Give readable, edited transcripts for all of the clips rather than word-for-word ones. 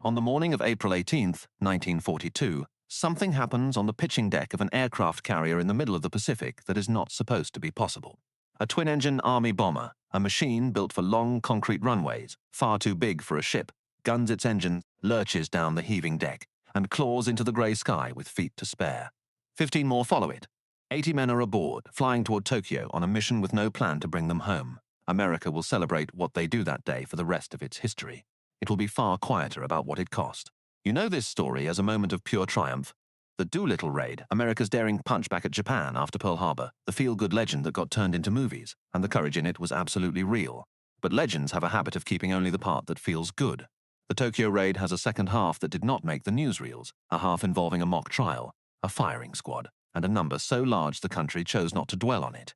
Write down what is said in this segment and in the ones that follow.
On the morning of April 18th, 1942, something happens on the pitching deck of an aircraft carrier in the middle of the Pacific that is not supposed to be possible. A twin-engine Army bomber, a machine built for long concrete runways, far too big for a ship, guns its engine, lurches down the heaving deck, and claws into the grey sky with feet to spare. 15 more follow it. 80 men are aboard, flying toward Tokyo on a mission with no plan to bring them home. America will celebrate what they do that day for the rest of its history. It will be far quieter about what it cost. You know this story as a moment of pure triumph. The Doolittle Raid, America's daring punch back at Japan after Pearl Harbor, the feel-good legend that got turned into movies, and the courage in it was absolutely real. But legends have a habit of keeping only the part that feels good. The Tokyo Raid has a second half that did not make the newsreels, a half involving a mock trial, a firing squad, and a number so large the country chose not to dwell on it.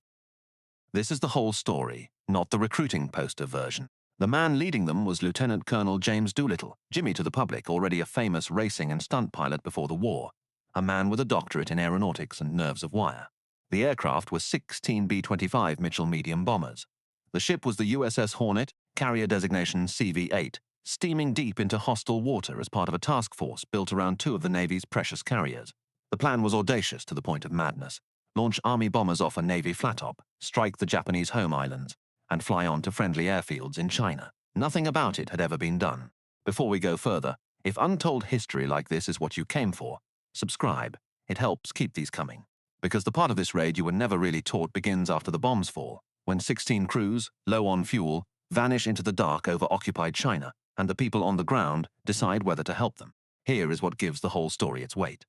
This is the whole story, not the recruiting poster version. The man leading them was Lieutenant Colonel James Doolittle, Jimmy to the public, already a famous racing and stunt pilot before the war, a man with a doctorate in aeronautics and nerves of wire. The aircraft were 16 B-25 Mitchell medium bombers. The ship was the USS Hornet, carrier designation CV-8, steaming deep into hostile water as part of a task force built around two of the Navy's precious carriers. The plan was audacious to the point of madness. Launch Army bombers off a Navy flat-top, strike the Japanese home islands, and fly on to friendly airfields in China. Nothing about it had ever been done. Before we go further, if untold history like this is what you came for, subscribe. It helps keep these coming. Because the part of this raid you were never really taught begins after the bombs fall, when 16 crews, low on fuel, vanish into the dark over occupied China, and the people on the ground decide whether to help them. Here is what gives the whole story its weight.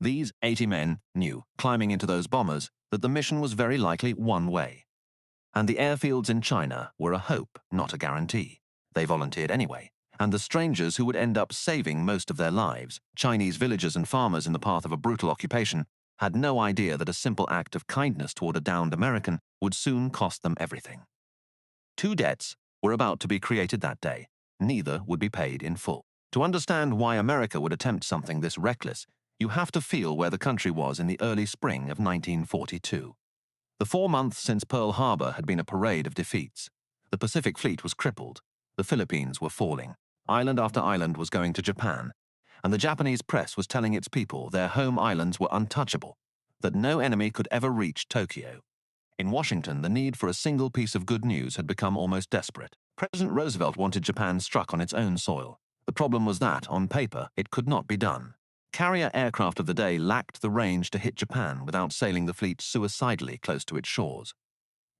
These 80 men knew, climbing into those bombers, that the mission was very likely one way. And the airfields in China were a hope, not a guarantee. They volunteered anyway, and the strangers who would end up saving most of their lives, Chinese villagers and farmers in the path of a brutal occupation, had no idea that a simple act of kindness toward a downed American would soon cost them everything. Two debts were about to be created that day. Neither would be paid in full. To understand why America would attempt something this reckless, you have to feel where the country was in the early spring of 1942. The 4 months since Pearl Harbor had been a parade of defeats. The Pacific Fleet was crippled. The Philippines were falling. Island after island was going to Japan. And the Japanese press was telling its people their home islands were untouchable, that no enemy could ever reach Tokyo. In Washington, the need for a single piece of good news had become almost desperate. President Roosevelt wanted Japan struck on its own soil. The problem was that, on paper, it could not be done. Carrier aircraft of the day lacked the range to hit Japan without sailing the fleet suicidally close to its shores.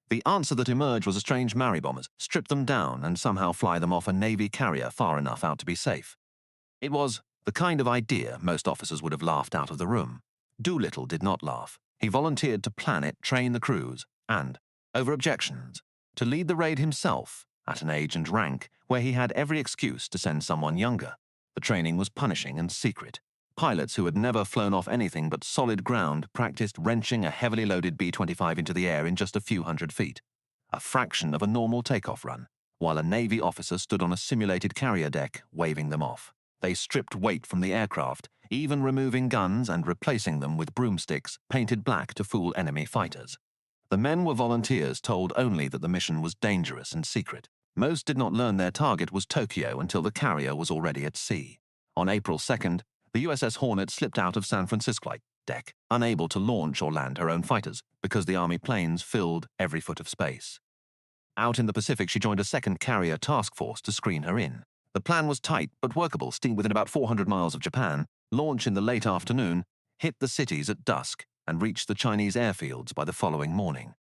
The answer that emerged was a strange Maori bombers, strip them down and somehow fly them off a Navy carrier far enough out to be safe. It was the kind of idea most officers would have laughed out of the room. Doolittle did not laugh. He volunteered to plan it, train the crews, and, over objections, to lead the raid himself, at an age and rank where he had every excuse to send someone younger. The training was punishing and secret. Pilots who had never flown off anything but solid ground practiced wrenching a heavily loaded B-25 into the air in just a few hundred feet, a fraction of a normal takeoff run, while a Navy officer stood on a simulated carrier deck waving them off. They stripped weight from the aircraft, even removing guns and replacing them with broomsticks painted black to fool enemy fighters. The men were volunteers told only that the mission was dangerous and secret. Most did not learn their target was Tokyo until the carrier was already at sea. On April 2nd, the USS Hornet slipped out of San Francisco deck, unable to launch or land her own fighters because the Army planes filled every foot of space. Out in the Pacific, she joined a second carrier task force to screen her in. The plan was tight but workable, steam within about 400 miles of Japan, launch in the late afternoon, hit the cities at dusk, and reach the Chinese airfields by the following morning.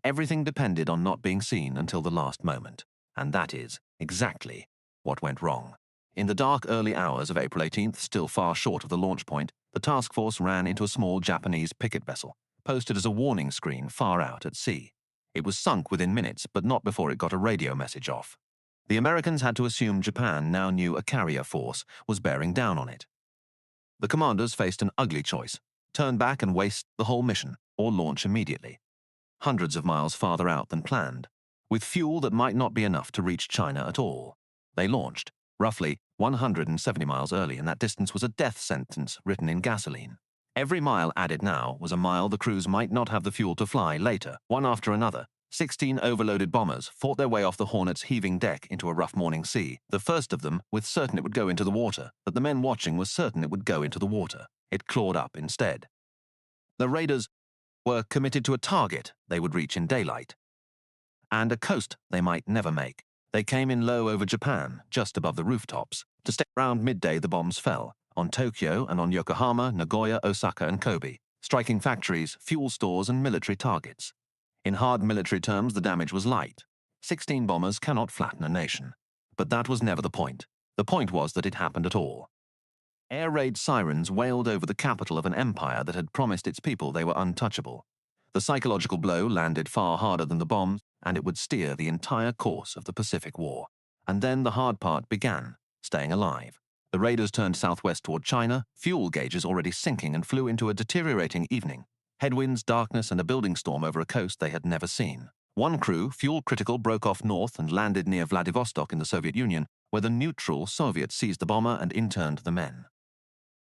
Everything depended on not being seen until the last moment, and that is exactly what went wrong. In the dark early hours of April 18th, still far short of the launch point, the task force ran into a small Japanese picket vessel, posted as a warning screen far out at sea. It was sunk within minutes, but not before it got a radio message off. The Americans had to assume Japan now knew a carrier force was bearing down on it. The commanders faced an ugly choice: turn back and waste the whole mission, or launch immediately. Hundreds of miles farther out than planned, with fuel that might not be enough to reach China at all. They launched, roughly 170 miles early, and that distance was a death sentence written in gasoline. Every mile added now was a mile the crews might not have the fuel to fly later, one after another, 16 overloaded bombers fought their way off the Hornet's heaving deck into a rough morning sea, the first of them with certain it would go into the water, but the men watching were certain it would go into the water. It clawed up instead. The raiders were committed to a target they would reach in daylight, and a coast they might never make. They came in low over Japan, just above the rooftops. To stay around midday, the bombs fell on Tokyo and on Yokohama, Nagoya, Osaka, and Kobe, striking factories, fuel stores, and military targets. In hard military terms, the damage was light. 16 bombers cannot flatten a nation. But that was never the point. The point was that it happened at all. Air raid sirens wailed over the capital of an empire that had promised its people they were untouchable. The psychological blow landed far harder than the bombs, and it would steer the entire course of the Pacific War. And then the hard part began, staying alive. The raiders turned southwest toward China, fuel gauges already sinking, and flew into a deteriorating evening. Headwinds, darkness, and a building storm over a coast they had never seen. One crew, fuel-critical, broke off north and landed near Vladivostok in the Soviet Union, where the neutral Soviets seized the bomber and interned the men.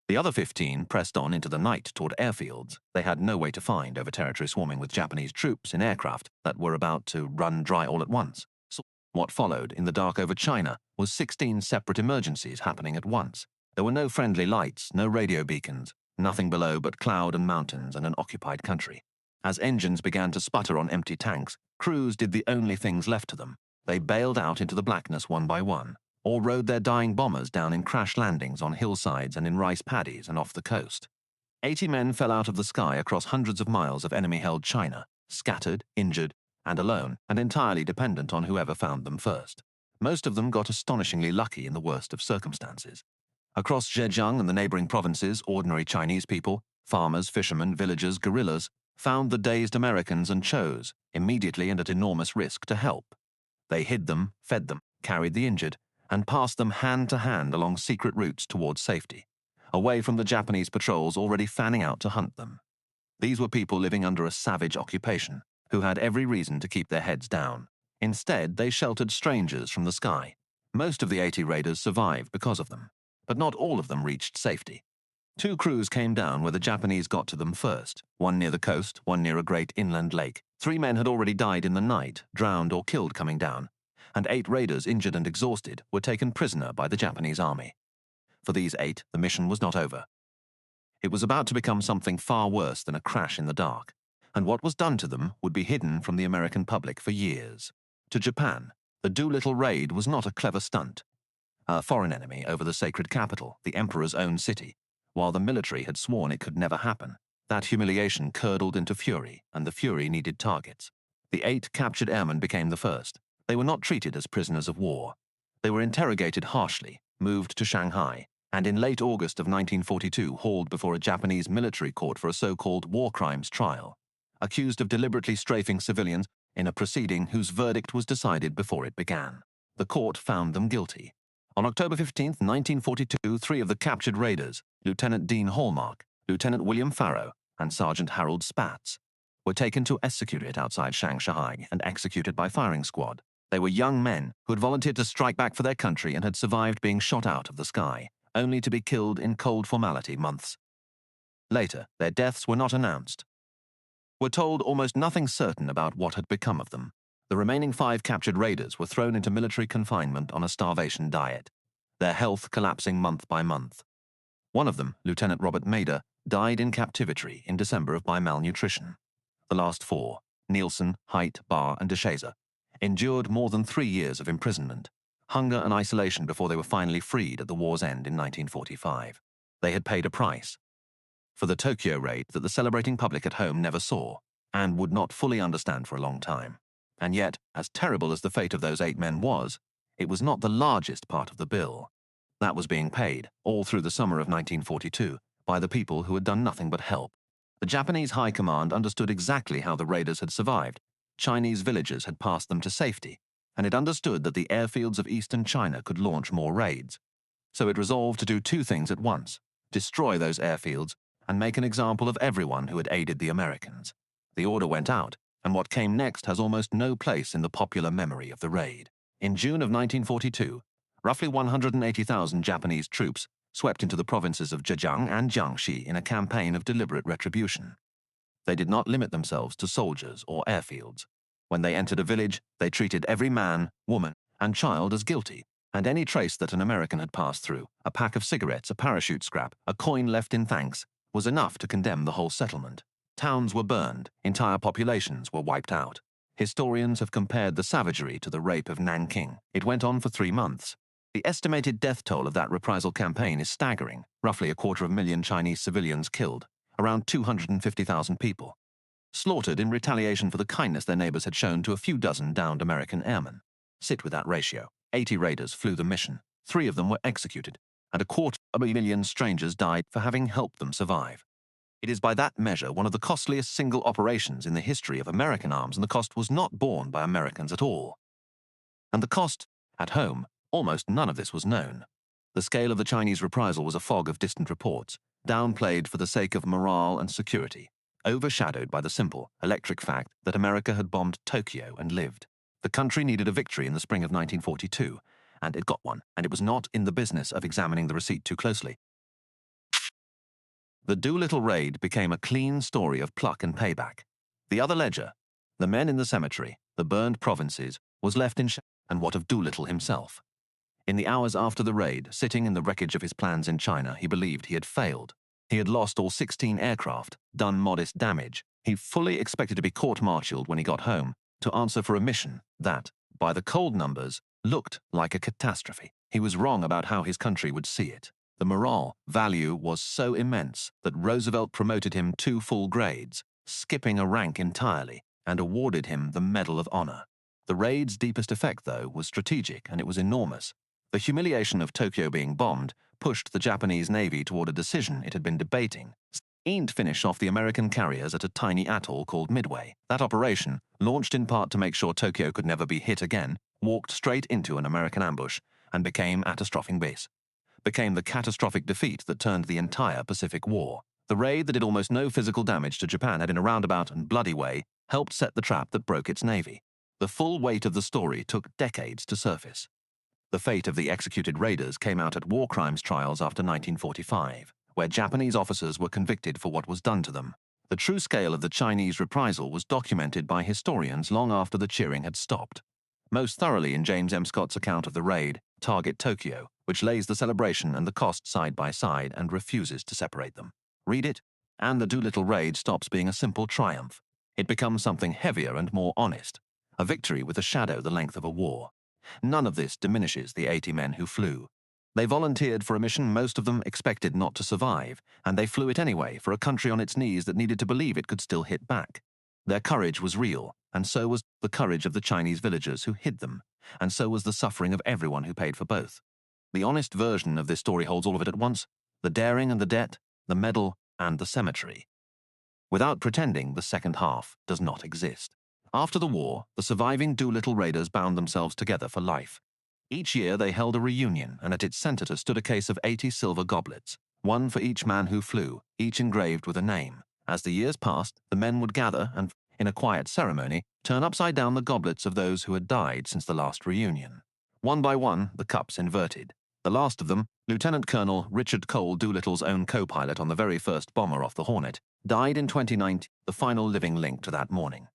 The other 15 pressed on into the night toward airfields they had no way to find over territory swarming with Japanese troops in aircraft that were about to run dry all at once. So what followed in the dark over China was 16 separate emergencies happening at once. There were no friendly lights, no radio beacons, nothing below but cloud and mountains and an occupied country. As engines began to sputter on empty tanks, crews did the only things left to them. They bailed out into the blackness one by one, or rode their dying bombers down in crash landings on hillsides and in rice paddies and off the coast. 80 men fell out of the sky across hundreds of miles of enemy-held China, scattered, injured, and alone, and entirely dependent on whoever found them first. Most of them got astonishingly lucky in the worst of circumstances. Across Zhejiang and the neighboring provinces, ordinary Chinese people, farmers, fishermen, villagers, guerrillas, found the dazed Americans and chose, immediately and at enormous risk, to help. They hid them, fed them, carried the injured, and passed them hand to hand along secret routes towards safety, away from the Japanese patrols already fanning out to hunt them. These were people living under a savage occupation, who had every reason to keep their heads down. Instead, they sheltered strangers from the sky. Most of the 80 raiders survived because of them, but not all of them reached safety. 2 crews came down where the Japanese got to them first, one near the coast, one near a great inland lake. 3 men had already died in the night, drowned or killed coming down, and 8 raiders, injured and exhausted, were taken prisoner by the Japanese army. For these 8, the mission was not over. It was about to become something far worse than a crash in the dark, and what was done to them would be hidden from the American public for years. To Japan, the Doolittle Raid was not a clever stunt. A foreign enemy over the sacred capital, the emperor's own city, while the military had sworn it could never happen. That humiliation curdled into fury, and the fury needed targets. The 8 captured airmen became the first. They were not treated as prisoners of war. They were interrogated harshly, moved to Shanghai, and in late August of 1942 hauled before a Japanese military court for a so-called war crimes trial, accused of deliberately strafing civilians in a proceeding whose verdict was decided before it began. The court found them guilty. On October 15, 1942, 3 of the captured raiders, Lieutenant Dean Hallmark, Lieutenant William Farrow, and Sergeant Harold Spatz, were taken to execute outside Shanghai and executed by firing squad. They were young men who had volunteered to strike back for their country and had survived being shot out of the sky, only to be killed in cold formality months later. Their deaths were not announced. We're told almost nothing certain about what had become of them. The remaining 5 captured raiders were thrown into military confinement on a starvation diet, their health collapsing month by month. One of them, Lieutenant Robert Mader, died in captivity in December by malnutrition. The last 4, Nielsen, Haidt, Barr, and DeShazer, endured more than 3 years of imprisonment, hunger and isolation before they were finally freed at the war's end in 1945. They had paid a price for the Tokyo raid that the celebrating public at home never saw and would not fully understand for a long time. And yet, as terrible as the fate of those 8 men was, it was not the largest part of the bill. That was being paid, all through the summer of 1942, by the people who had done nothing but help. The Japanese High Command understood exactly how the raiders had survived. Chinese villagers had passed them to safety, and it understood that the airfields of eastern China could launch more raids. So it resolved to do 2 things at once: destroy those airfields and make an example of everyone who had aided the Americans. The order went out, and what came next has almost no place in the popular memory of the raid. In June of 1942, roughly 180,000 Japanese troops swept into the provinces of Zhejiang and Jiangxi in a campaign of deliberate retribution. They did not limit themselves to soldiers or airfields. When they entered a village, they treated every man, woman, and child as guilty, and any trace that an American had passed through, a pack of cigarettes, a parachute scrap, a coin left in thanks, was enough to condemn the whole settlement. Towns were burned, entire populations were wiped out. Historians have compared the savagery to the rape of Nanking. It went on for 3 months. The estimated death toll of that reprisal campaign is staggering, roughly 250,000 Chinese civilians killed, around 250,000 people, slaughtered in retaliation for the kindness their neighbors had shown to a few dozen downed American airmen. Sit with that ratio. 80 raiders flew the mission, 3 of them were executed, and 250,000 strangers died for having helped them survive. It is by that measure one of the costliest single operations in the history of American arms, and the cost was not borne by Americans at all. And the cost, at home, almost none of this was known. The scale of the Chinese reprisal was a fog of distant reports, downplayed for the sake of morale and security, overshadowed by the simple, electric fact that America had bombed Tokyo and lived. The country needed a victory in the spring of 1942, and it got one, and it was not in the business of examining the receipt too closely. The Doolittle Raid became a clean story of pluck and payback. The other ledger, the men in the cemetery, the burned provinces, was left in shadow, and what of Doolittle himself? In the hours after the raid, sitting in the wreckage of his plans in China, he believed he had failed. He had lost all 16 aircraft, done modest damage. He fully expected to be court-martialed when he got home, to answer for a mission that, by the cold numbers, looked like a catastrophe. He was wrong about how his country would see it. The morale value was so immense that Roosevelt promoted him 2 full grades, skipping a rank entirely, and awarded him the Medal of Honor. The raid's deepest effect, though, was strategic, and it was enormous. The humiliation of Tokyo being bombed pushed the Japanese Navy toward a decision it had been debating: to finish off the American carriers at a tiny atoll called Midway. That operation, launched in part to make sure Tokyo could never be hit again, walked straight into an American ambush and became the catastrophic defeat that turned the entire Pacific War. The raid that did almost no physical damage to Japan had in a roundabout and bloody way helped set the trap that broke its navy. The full weight of the story took decades to surface. The fate of the executed raiders came out at war crimes trials after 1945, where Japanese officers were convicted for what was done to them. The true scale of the Chinese reprisal was documented by historians long after the cheering had stopped. Most thoroughly in James M. Scott's account of the raid, Target Tokyo, which lays the celebration and the cost side by side and refuses to separate them. Read it, and the Doolittle Raid stops being a simple triumph. It becomes something heavier and more honest, a victory with a shadow the length of a war. None of this diminishes the 80 men who flew. They volunteered for a mission most of them expected not to survive, and they flew it anyway for a country on its knees that needed to believe it could still hit back. Their courage was real, and so was the courage of the Chinese villagers who hid them, and so was the suffering of everyone who paid for both. The honest version of this story holds all of it at once: the daring and the debt, the medal and the cemetery. Without pretending, the second half does not exist. After the war, the surviving Doolittle Raiders bound themselves together for life. Each year they held a reunion, and at its center stood a case of 80 silver goblets, one for each man who flew, each engraved with a name. As the years passed, the men would gather and, in a quiet ceremony, turn upside down the goblets of those who had died since the last reunion. One by one, the cups inverted. The last of them, Lieutenant Colonel Richard Cole Doolittle's own co-pilot on the very first bomber off the Hornet, died in 2019, the final living link to that morning.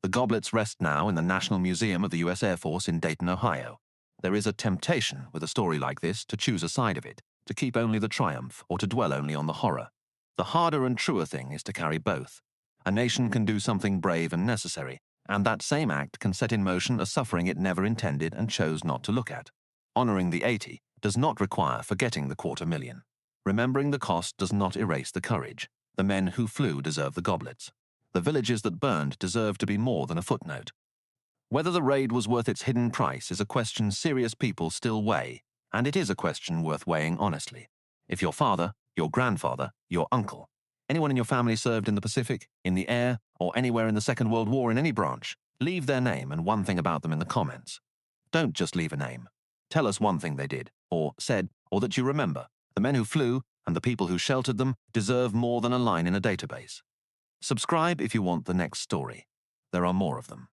The goblets rest now in the National Museum of the U.S. Air Force in Dayton, Ohio. There is a temptation with a story like this to choose a side of it, to keep only the triumph or to dwell only on the horror. The harder and truer thing is to carry both. A nation can do something brave and necessary, and that same act can set in motion a suffering it never intended and chose not to look at. Honoring the 80 does not require forgetting the 250,000. Remembering the cost does not erase the courage. The men who flew deserve the goblets. The villages that burned deserve to be more than a footnote. Whether the raid was worth its hidden price is a question serious people still weigh, and it is a question worth weighing honestly. If your father, your grandfather, your uncle, anyone in your family served in the Pacific, in the air, or anywhere in the Second World War in any branch, leave their name and one thing about them in the comments. Don't just leave a name. Tell us one thing they did, or said, or that you remember. The men who flew, and the people who sheltered them, deserve more than a line in a database. Subscribe if you want the next story. There are more of them.